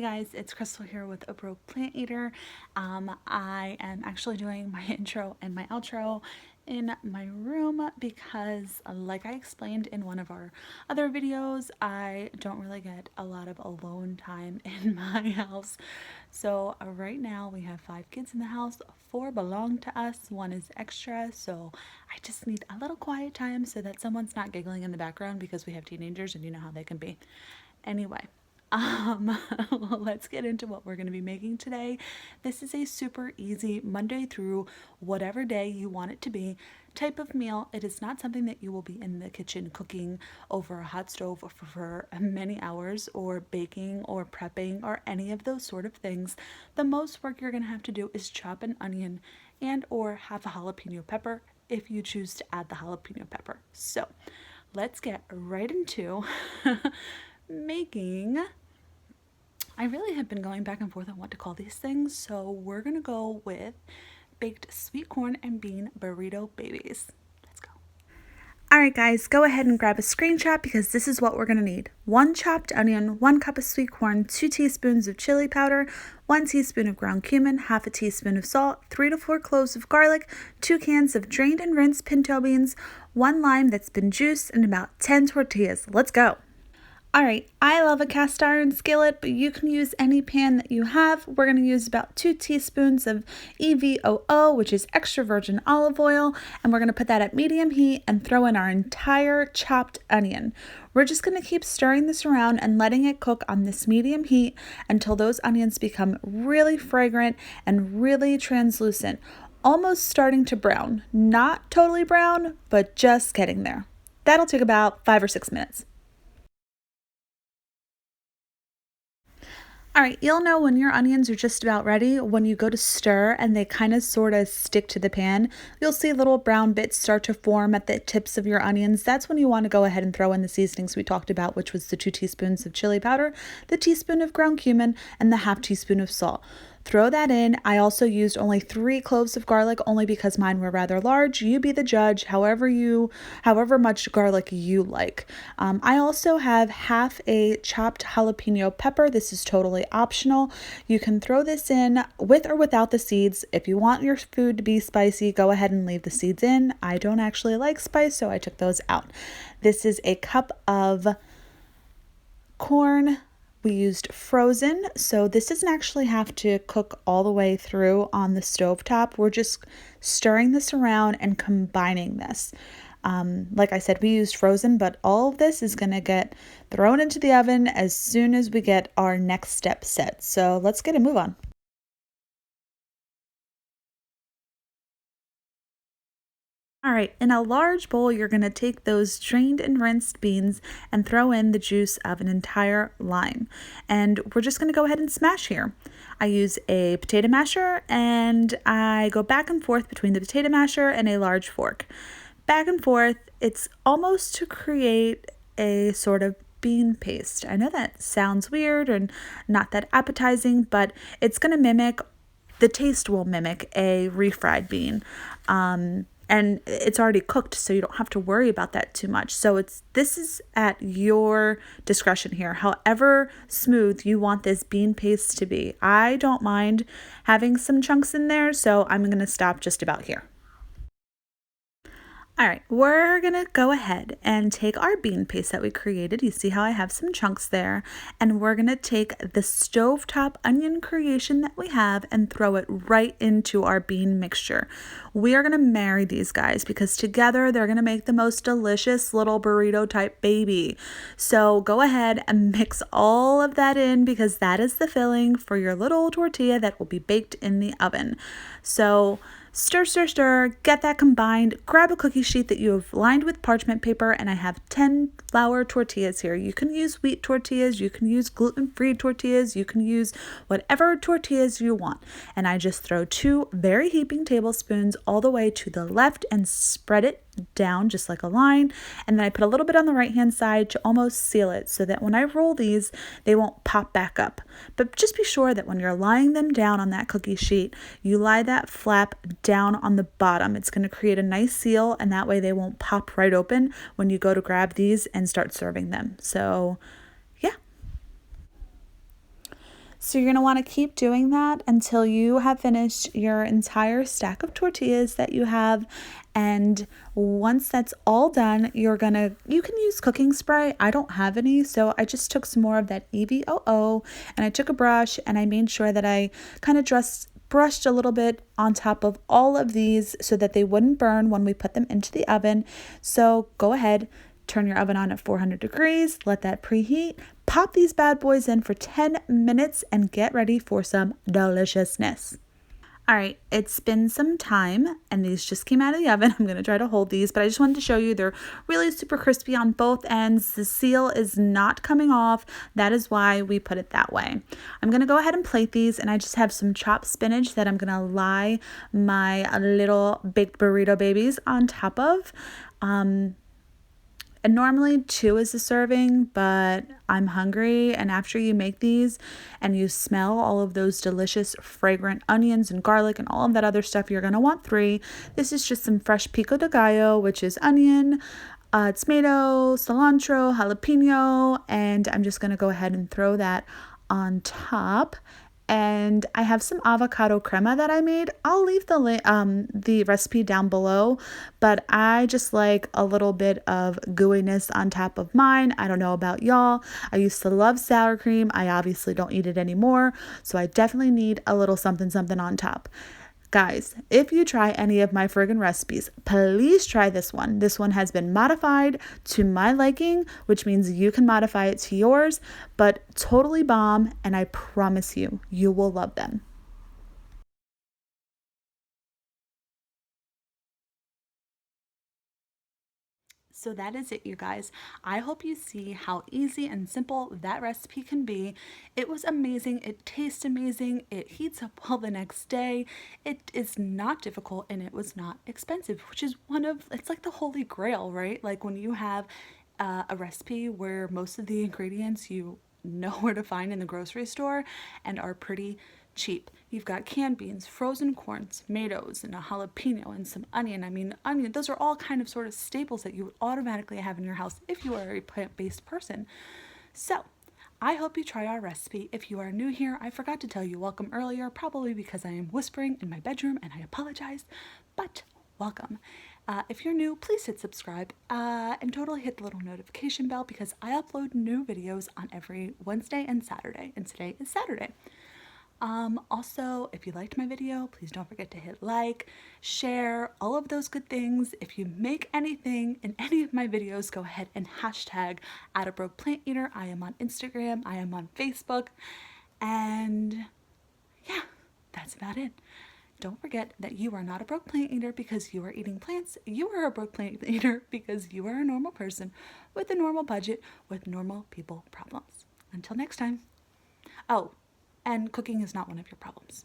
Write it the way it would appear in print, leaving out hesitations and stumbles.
guys, it's Crystal here with A Broke Plant Eater. I am actually doing my intro and my outro in my room because, like I explained in one of our other videos, I don't really get a lot of alone time in my house. So right now we have 5 kids in the house. 4 belong to us, 1 is extra, so I just need a little quiet time so that someone's not giggling in the background because we have teenagers and you know how they can be. Anyway, let's get into what we're going to be making today. This is a super easy Monday through whatever day you want it to be type of meal. It is not something that you will be in the kitchen cooking over a hot stove for many hours, or baking or prepping or any of those sort of things. The most work you're going to have to do is chop an onion and or half a jalapeno pepper if you choose to add the jalapeno pepper. So let's get right into making. I really have been going back and forth on what to call these things, so we're gonna go with baked sweet corn and bean burrito babies. Let's go. Alright guys, go ahead and grab a screenshot because this is what we're gonna need. 1 chopped onion, 1 cup of sweet corn, 2 teaspoons of chili powder, 1 teaspoon of ground cumin, half a teaspoon of salt, 3 to 4 cloves of garlic, 2 cans of drained and rinsed pinto beans, 1 lime that's been juiced, and about 10 tortillas. Let's go. Alright, I love a cast iron skillet, but you can use any pan that you have. We're going to use about 2 teaspoons of EVOO, which is extra virgin olive oil, and we're going to put that at medium heat and throw in our entire chopped onion. We're just going to keep stirring this around and letting it cook on this medium heat until those onions become really fragrant and really translucent, almost starting to brown. Not totally brown, but just getting there. That'll take about 5 or 6 minutes. Alright, you'll know when your onions are just about ready when you go to stir and they kind of sort of stick to the pan. You'll see little brown bits start to form at the tips of your onions. That's when you want to go ahead and throw in the seasonings we talked about, which was the 2 teaspoons of chili powder, the teaspoon of ground cumin, and the half teaspoon of salt. Throw that in. I also used only 3 cloves of garlic, only because mine were rather large. You be the judge, however much garlic you like. I also have half a chopped jalapeno pepper. This is totally optional. You can throw this in with or without the seeds. If you want your food to be spicy, go ahead and leave the seeds in. I don't actually like spice, so I took those out. This is a cup of corn. We used frozen, so this doesn't actually have to cook all the way through on the stovetop. We're just stirring this around and combining this. Like I said, we used frozen, but all of this is going to get thrown into the oven as soon as we get our next step set. So let's get a move on. Alright, in a large bowl, you're going to take those drained and rinsed beans and throw in the juice of an entire lime. And we're just going to go ahead and smash here. I use a potato masher and I go back and forth between the potato masher and a large fork. Back and forth, it's almost to create a sort of bean paste. I know that sounds weird and not that appetizing, but it's going to the taste will mimic a refried bean. And it's already cooked, so you don't have to worry about that too much. So this is at your discretion here. However smooth you want this bean paste to be. I don't mind having some chunks in there, so I'm going to stop just about here. Alright, we're going to go ahead and take our bean paste that we created. You see how I have some chunks there. And we're going to take the stovetop onion creation that we have and throw it right into our bean mixture. We are going to marry these guys because together they're going to make the most delicious little burrito type baby. So go ahead and mix all of that in because that is the filling for your little tortilla that will be baked in the oven. So stir, stir, stir, get that combined. Grab a cookie sheet that you have lined with parchment paper, and I have 10 flour tortillas here. You can use wheat tortillas, you can use gluten-free tortillas, you can use whatever tortillas you want. And I just throw 2 very heaping tablespoons all the way to the left and spread it down just like a line, and then I put a little bit on the right hand side to almost seal it so that when I roll these they won't pop back up. But just be sure that when you're lying them down on that cookie sheet, you lie that flap down on the bottom. It's going to create a nice seal, and that way they won't pop right open when you go to grab these and start serving them. So yeah. So you're going to want to keep doing that until you have finished your entire stack of tortillas that you have. And once that's all done, you can use cooking spray. I don't have any, so I just took some more of that EVOO and I took a brush and I made sure that I kind of brushed a little bit on top of all of these so that they wouldn't burn when we put them into the oven. So go ahead, turn your oven on at 400 degrees, let that preheat, pop these bad boys in for 10 minutes and get ready for some deliciousness. All right, it's been some time and these just came out of the oven. I'm going to try to hold these, but I just wanted to show you they're really super crispy on both ends. The seal is not coming off. That is why we put it that way. I'm going to go ahead and plate these, and I just have some chopped spinach that I'm going to lie my little baked burrito babies on top of. And normally 2 is a serving, but I'm hungry. And after you make these and you smell all of those delicious fragrant onions and garlic and all of that other stuff, you're going to want 3. This is just some fresh pico de gallo, which is onion, tomato, cilantro, jalapeno. And I'm just going to go ahead and throw that on top. And I have some avocado crema that I made. I'll leave the recipe down below, but I just like a little bit of gooiness on top of mine. I don't know about y'all. I used to love sour cream. I obviously don't eat it anymore, so I definitely need a little something something on top. Guys, if you try any of my friggin' recipes, please try this one. This one has been modified to my liking, which means you can modify it to yours, but totally bomb, and I promise you, you will love them. So that is it, you guys. I hope you see how easy and simple that recipe can be. It was amazing. It tastes amazing. It heats up well the next day. It is not difficult and it was not expensive, which is it's like the holy grail, right? Like when you have a recipe where most of the ingredients you know where to find in the grocery store and are pretty cheap. You've got canned beans, frozen corn, tomatoes, and a jalapeno and some onion. I mean, onion, those are all kind of sort of staples that you would automatically have in your house if you are a plant-based person. So, I hope you try our recipe. If you are new here, I forgot to tell you welcome earlier, probably because I am whispering in my bedroom and I apologize, but welcome. If you're new, please hit subscribe and totally hit the little notification bell because I upload new videos on every Wednesday and Saturday, and today is Saturday. Also, if you liked my video, please don't forget to hit like, share, all of those good things. If you make anything in any of my videos, go ahead and hashtag @ABrokePlantEater. I am on Instagram, I am on Facebook, and yeah, that's about it. Don't forget that you are not a broke plant eater because you are eating plants. You are a broke plant eater because you are a normal person with a normal budget with normal people problems. Until next time. Oh, and cooking is not one of your problems.